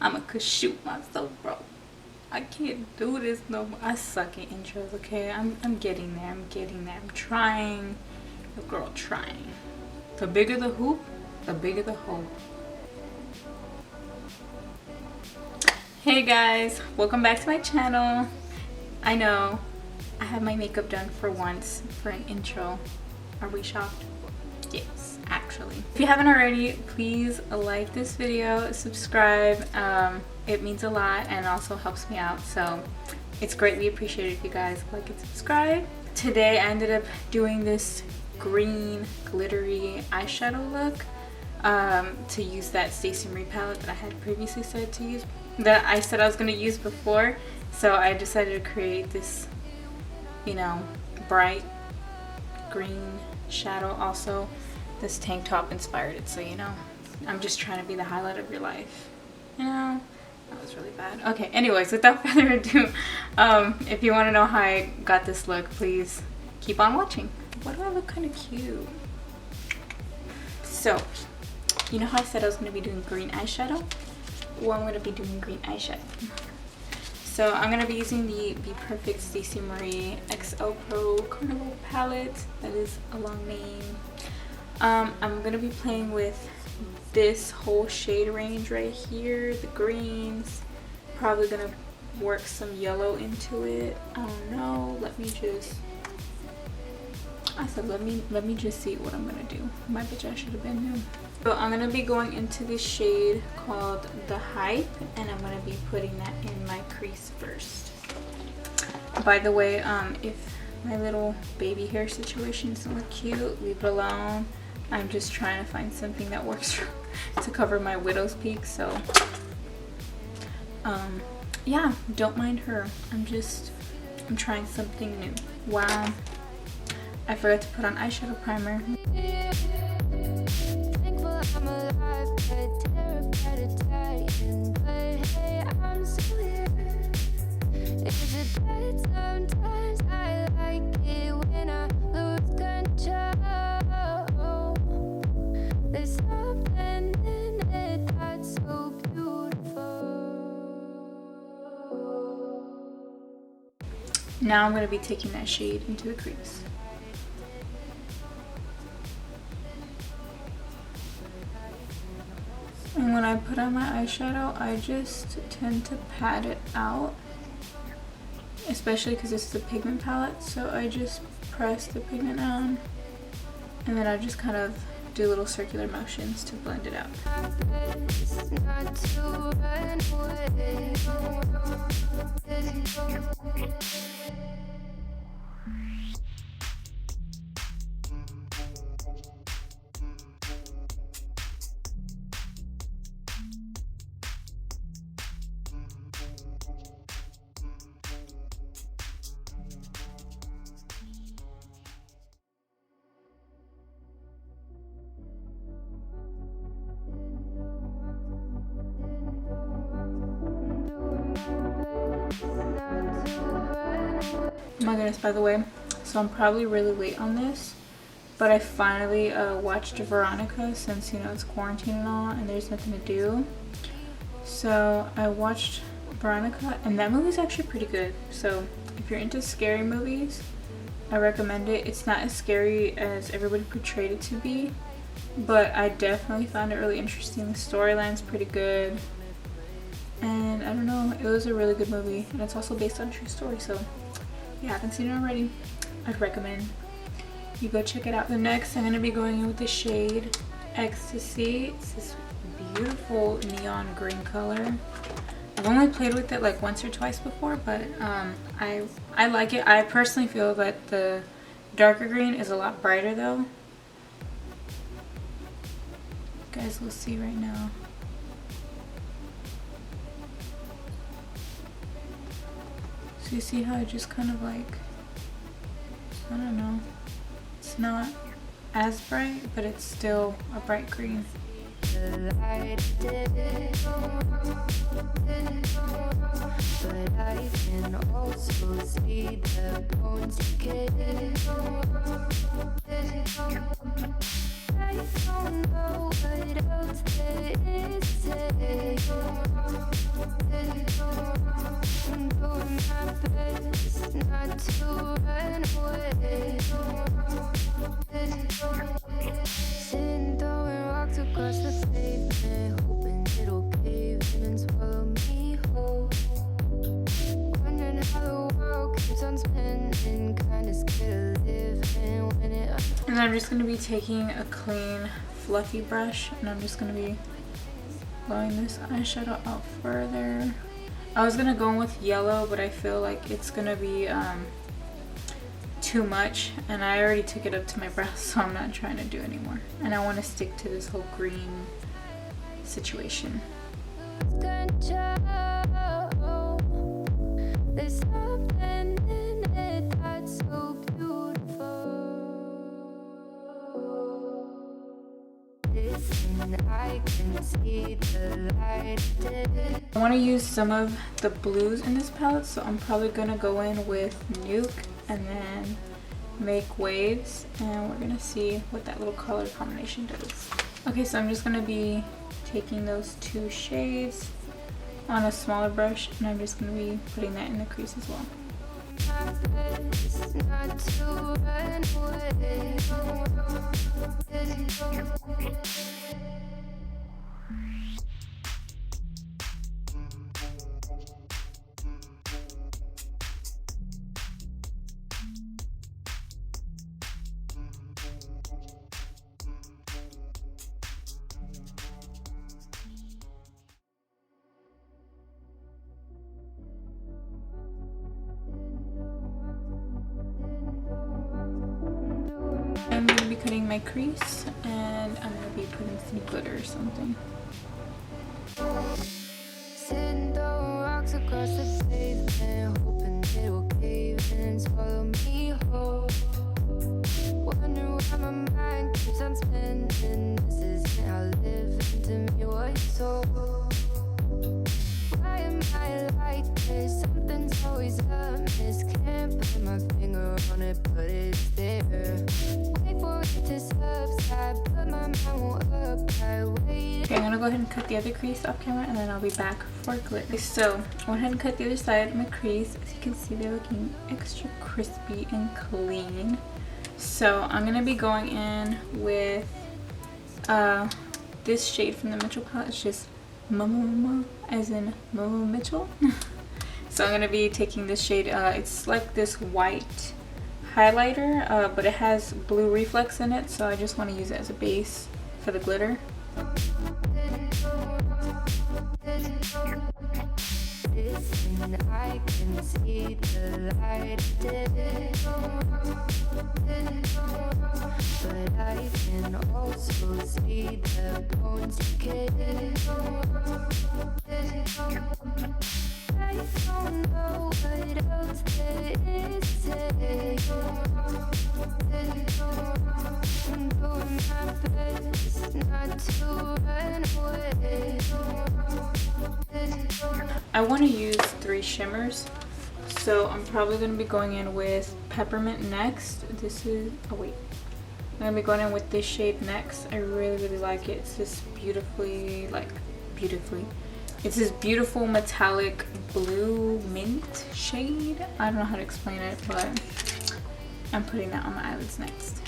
I'ma shoot myself, bro. I can't do this no more. I suck at intros, okay? I'm getting there. I'm getting there. I'm trying. The girl trying. The bigger the hoop, the bigger the hole. Hey guys, welcome back to my channel. I know I have my makeup done for once for an intro. Are we shocked? Yes, actually. If you haven't already, please like this video, subscribe. It means a lot and also helps me out, so it's greatly appreciated if you guys like and subscribe. Today I ended up doing this green glittery eyeshadow look to use that Stacey Marie palette that I had previously said to use, that I said I was going to use before. So I decided to create this, you know, bright green shadow. Also this tank top inspired it, so you know, I'm just trying to be the highlight of your life, you know. That was really bad. Okay, anyways, without further ado, if you want to know how I got this look, please keep on watching. Why do I look kind of cute? So, you know how I said I was going to be doing green eyeshadow? Well, I'm going to be doing green eyeshadow. So I'm going to be using the Be Perfect Stacey Marie XL Pro Carnival palette. That is a long name. I'm going to be playing with this whole shade range right here, the greens. Probably going to work some yellow into it. I don't know. Let me just see what I'm going to do. My bitch, I should have been new. So I'm going to be going into this shade called The Hype, and I'm going to be putting that in my crease first. By the way, if my little baby hair situation doesn't look cute, leave it alone. I'm just trying to find something that works to cover my widow's peak, so yeah, don't mind her. I'm trying something new. Wow, I forgot to put on eyeshadow primer. I'm alive, but terrified of dying. But hey, I'm still here. Is it that sometimes I like it when I lose control? There's something in it that's so beautiful. Now I'm going to be taking that shade into the crease. And when I put on my eyeshadow, I just tend to pat it out, especially because this is a pigment palette. So I just press the pigment on, and then I just kind of do little circular motions to blend it out. Oh my goodness, by the way, so I'm probably really late on this, but I finally watched Veronica, since, you know, it's quarantine and all and there's nothing to do. So I watched Veronica, and that movie's actually pretty good. So if you're into scary movies, I recommend it. It's not as scary as everybody portrayed it to be, but I definitely found it really interesting. The storyline's pretty good, and I don't know, it was a really good movie, and it's also based on a true story. So if you haven't seen it already, I'd recommend you go check it out. The next, I'm going to be going in with the shade Ecstasy. It's this beautiful neon green color. I've only played with it like once or twice before, but I like it. I personally feel that the darker green is a lot brighter though. You guys will see right now. So you see how I just kind of like, I don't know, it's not as bright, but it's still a bright green. But I can also see the bones decay. I don't know what else there is to say. my best not to run away. Sitting throwing rocks across the pavement, hoping it'll cave in and swallow me whole. Wondering how the world keeps on spinning, kinda scared of living when it. And I'm just going to be taking a clean fluffy brush, and I'm just going to be blowing this eyeshadow out further. I was going to go in with yellow, but I feel like it's going to be too much, and I already took it up to my brows, so I'm not trying to do anymore. And I want to stick to this whole green situation. There's something in it that's so beautiful. Listen, I can see the light. I want to use some of the blues in this palette, so I'm probably going to go in with Nude and then make waves, and we're going to see what that little color combination does. Okay, so I'm just going to be taking those two shades on a smaller brush, and I'm just going to be putting that in the crease as well. I'm going to be cutting my crease, and I'm going to be putting some glitter or something. Sitting throwing rocks across the pavement, hoping it'll cave in and swallow me whole. Wondering why my mind keeps on spinning. This isn't how living to me was so. Why am I like this? Something's always amiss. Can't put my finger on it, but it's there. Wait for it to subside, but my mind won't apply. Okay, I'm gonna go ahead and cut the other crease off camera, and then I'll be back for glitter. So I went ahead and cut the other side of my crease. As you can see, they're looking extra crispy and clean. So I'm gonna be going in with this shade from the Mitchell palette. It's just Mama, as in Mmmmitchell. So I'm gonna be taking this shade. It's like this white highlighter, but it has blue reflex in it, so I just want to use it as a base for the glitter. Listen, I can see the light, but I can also see the bones decay. I don't know what else there is today. I'm doing my best not to run away. I want to use 3 shimmers, so I'm probably going to be going in with Peppermint next. This is, oh wait, I'm going to be going in with this shade next. I really like it. It's this it's this beautiful metallic blue mint shade. I don't know how to explain it, but I'm putting that on my eyelids next.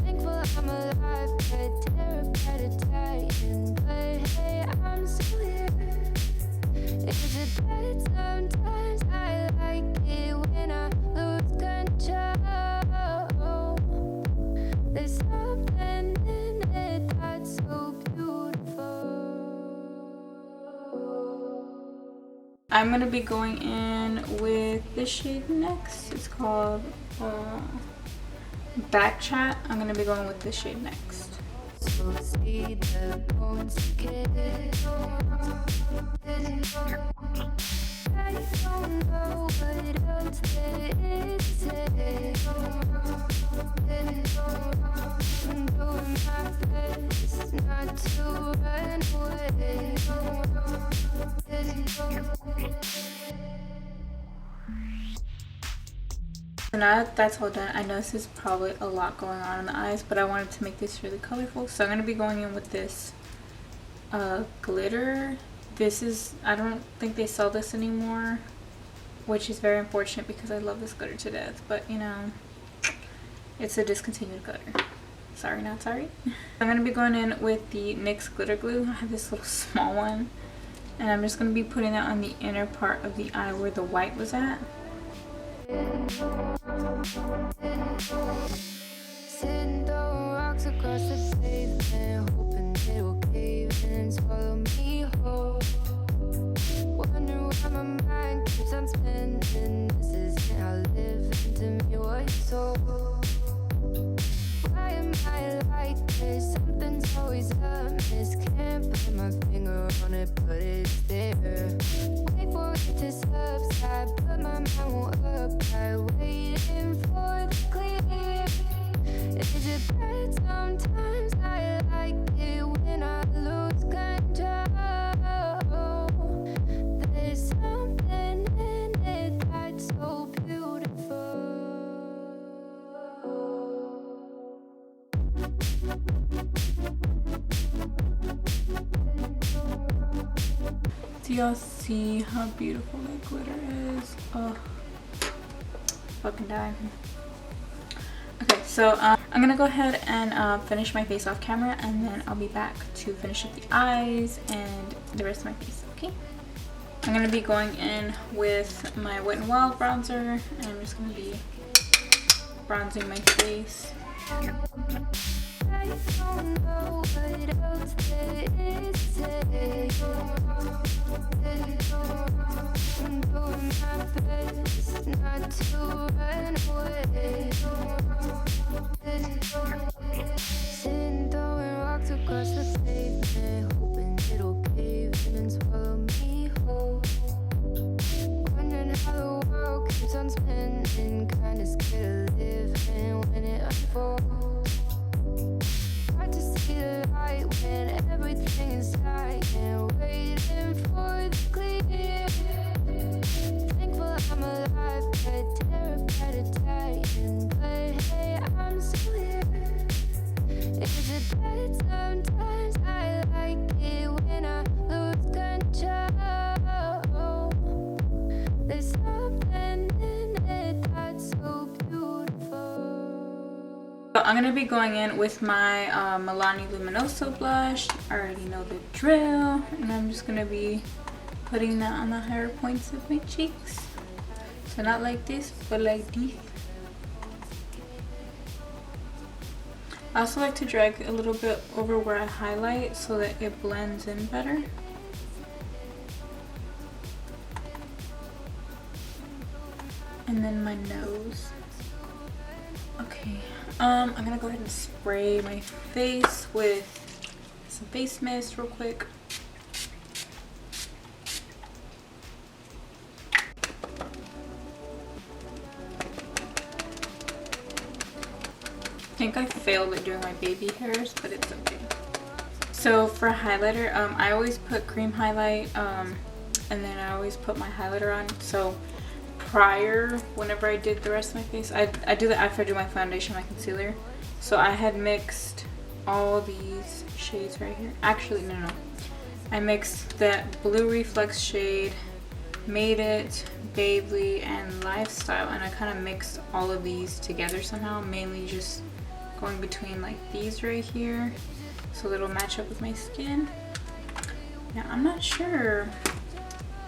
Thankful I'm alive, but terrified of dying. But hey, I'm still here. Is it bad sometimes? I like it when I lose control. There's something in it that's so beautiful. I'm going to be going in with this shade next. It's called Back Chat. I'm going to be going with this shade next. So see the bones decay. I don't know what else there is today. I'm doing my best not to run away. So now that that's all done, I know this is probably a lot going on in the eyes, but I wanted to make this really colorful. So I'm going to be going in with this glitter this is, I don't think they sell this anymore, which is very unfortunate because I love this glitter to death, but you know, it's a discontinued glitter. Sorry, not sorry. I'm going to be going in with the NYX glitter glue. I have this little small one, and I'm just going to be putting that on the inner part of the eye where the white was at. Sitting throwing rocks across the pavement, hoping it'll cave in and swallow me whole. Wondering why my mind keeps on spinning. This isn't how living to me was sold. Why am I like this? Something's always amiss. Can't put my finger on it, but it's there. Wait for it to subside, but my mind won't apply. Waiting for the clear. Is it bad sometimes? I like it when I lose control. There's something in it that's so beautiful. Do y'all see how beautiful that glitter is? Oh, fucking die. Okay, so I'm gonna go ahead and finish my face off camera, and then I'll be back to finish up the eyes and the rest of my face, okay? I'm gonna be going in with my Wet n Wild bronzer, and I'm just gonna be bronzing my face. I don't know what else there is to say. I'm doing my best not to run away. Sitting throwing rocks across the pavement, hoping it'll cave in and swallow me whole. Wondering how the world keeps on spinning, kinda scared of living when it unfolds. Hard to see the light when everything is silent, waiting for the clear. Thankful I'm alive, but terrified of dying. But hey, I'm still here. Is it bad sometimes? I like it when I lose control. There's something in it that's so beautiful. So I'm gonna be going in with my Milani Luminoso blush. I already know the drill, and I'm just gonna be putting that on the higher points of my cheeks. So not like this, but like this. I also like to drag a little bit over where I highlight so that it blends in better. And then my nose. Okay, I'm gonna go ahead and spray my face with some face mist real quick. I think I failed at doing my baby hairs, but it's okay. So for highlighter, I always put cream highlight, and then I always put my highlighter on. So prior, whenever I did the rest of my face, I do that after I do my foundation, my concealer. So I had mixed all these shades right here. Actually, no. I mixed that Blue Reflex shade, Made It, Baby, and Lifestyle, and I kind of mixed all of these together somehow, mainly just going between like these right here so it'll match up with my skin. Now I'm not sure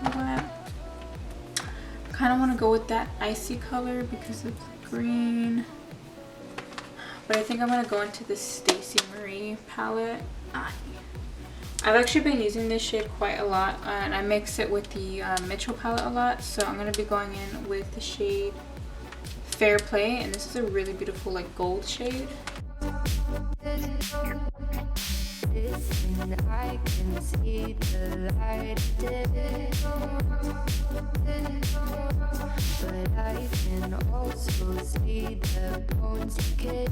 what, I kind of want to go with that icy color because it's green, but I think I'm going to go into the Stacey Marie palette. I've actually been using this shade quite a lot, and I mix it with the Mmmmitchell palette a lot, so I'm going to be going in with the shade Fairplay, and this is a really beautiful like gold shade. Listen, I can see the light, but I can also see the bones decay.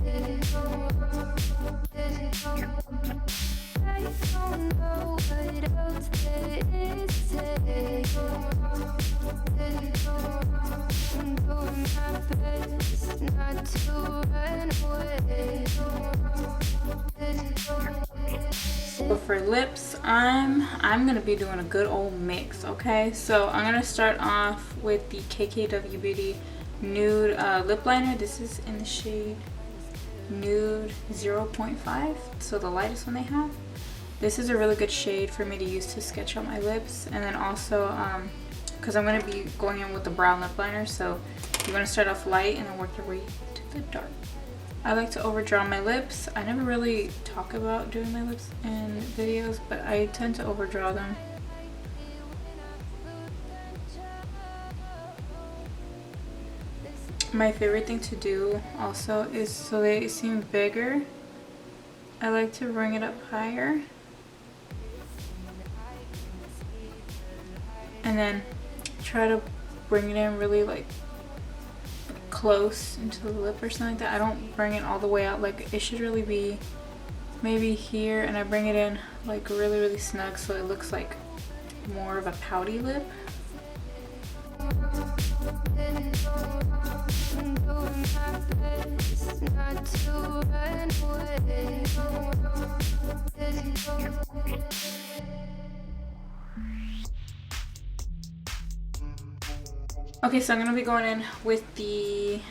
I don't know what else there is to say. I'm doing my best not to run away. But for lips, I'm gonna be doing a good old mix, okay? So I'm gonna start off with the KKW Beauty Nude lip liner. This is in the shade Nude 0.5, so the lightest one they have. This is a really good shade for me to use to sketch out my lips. And then also, because I'm gonna be going in with the brown lip liner, so you wanna start off light and then work your way to the dark. I like to overdraw my lips. I never really talk about doing my lips in videos, but I tend to overdraw them. My favorite thing to do also is, so they seem bigger, I like to bring it up higher. And then try to bring it in really like close into the lip or something like that. I don't bring it all the way out. Like it should really be maybe here, and I bring it in like really, really snug so it looks like more of a pouty lip. Okay, so I'm gonna be going in with the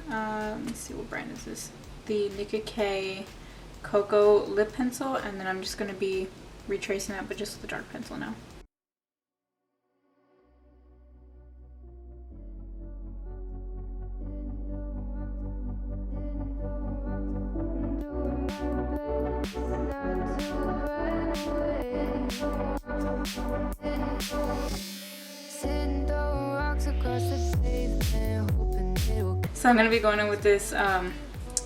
let me see, what brand is this? The Nika Coco lip pencil, and then I'm just gonna be retracing that, but just with the dark pencil now. So I'm gonna be going in with this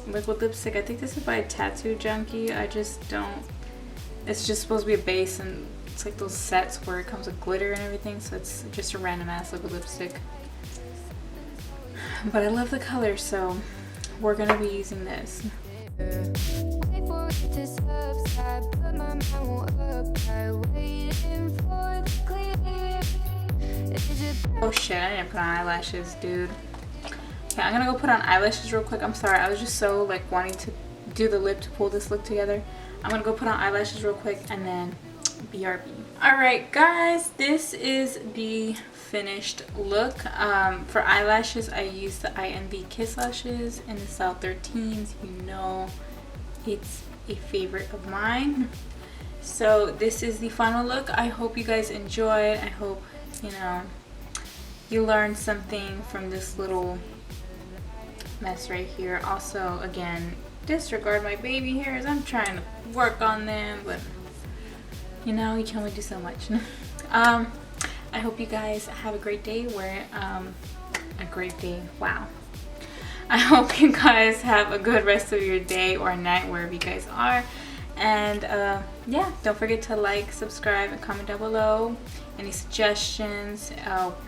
liquid lipstick. I think this is by Tattoo Junkie. I just don't, it's just supposed to be a base, and it's like those sets where it comes with glitter and everything, so it's just a random ass liquid lipstick. But I love the color, so we're gonna be using this. Oh shit, I didn't put on eyelashes, dude. Okay, I'm gonna go put on eyelashes real quick. I'm sorry, I was just so like wanting to do the lip to pull this look together. I'm gonna go put on eyelashes real quick and then BRB. Alright guys, this is the finished look. For eyelashes, I used the Ienvy Kiss Lashes in the style 13s. You know it's a favorite of mine. So this is the final look. I hope you guys enjoyed. I hope, you know, you learned something from this little mess right here. Also, again, disregard my baby hairs. I'm trying to work on them, but you know, you can only do so much. I hope you guys have a great day. A great day. Wow. I hope you guys have a good rest of your day or night wherever you guys are. And yeah, don't forget to like, subscribe, and comment down below any suggestions,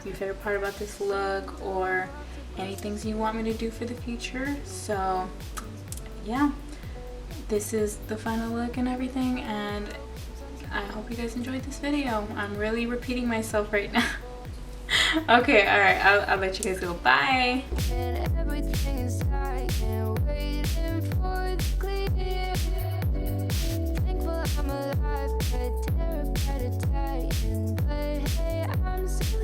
your favorite part about this look, or any things you want me to do for the future. So yeah, this is the final look and everything, and I hope you guys enjoyed this video. I'm really repeating myself right now. Okay, alright, I'll let you guys go. Bye. I'm alive, but terrified of dying. But hey, I'm so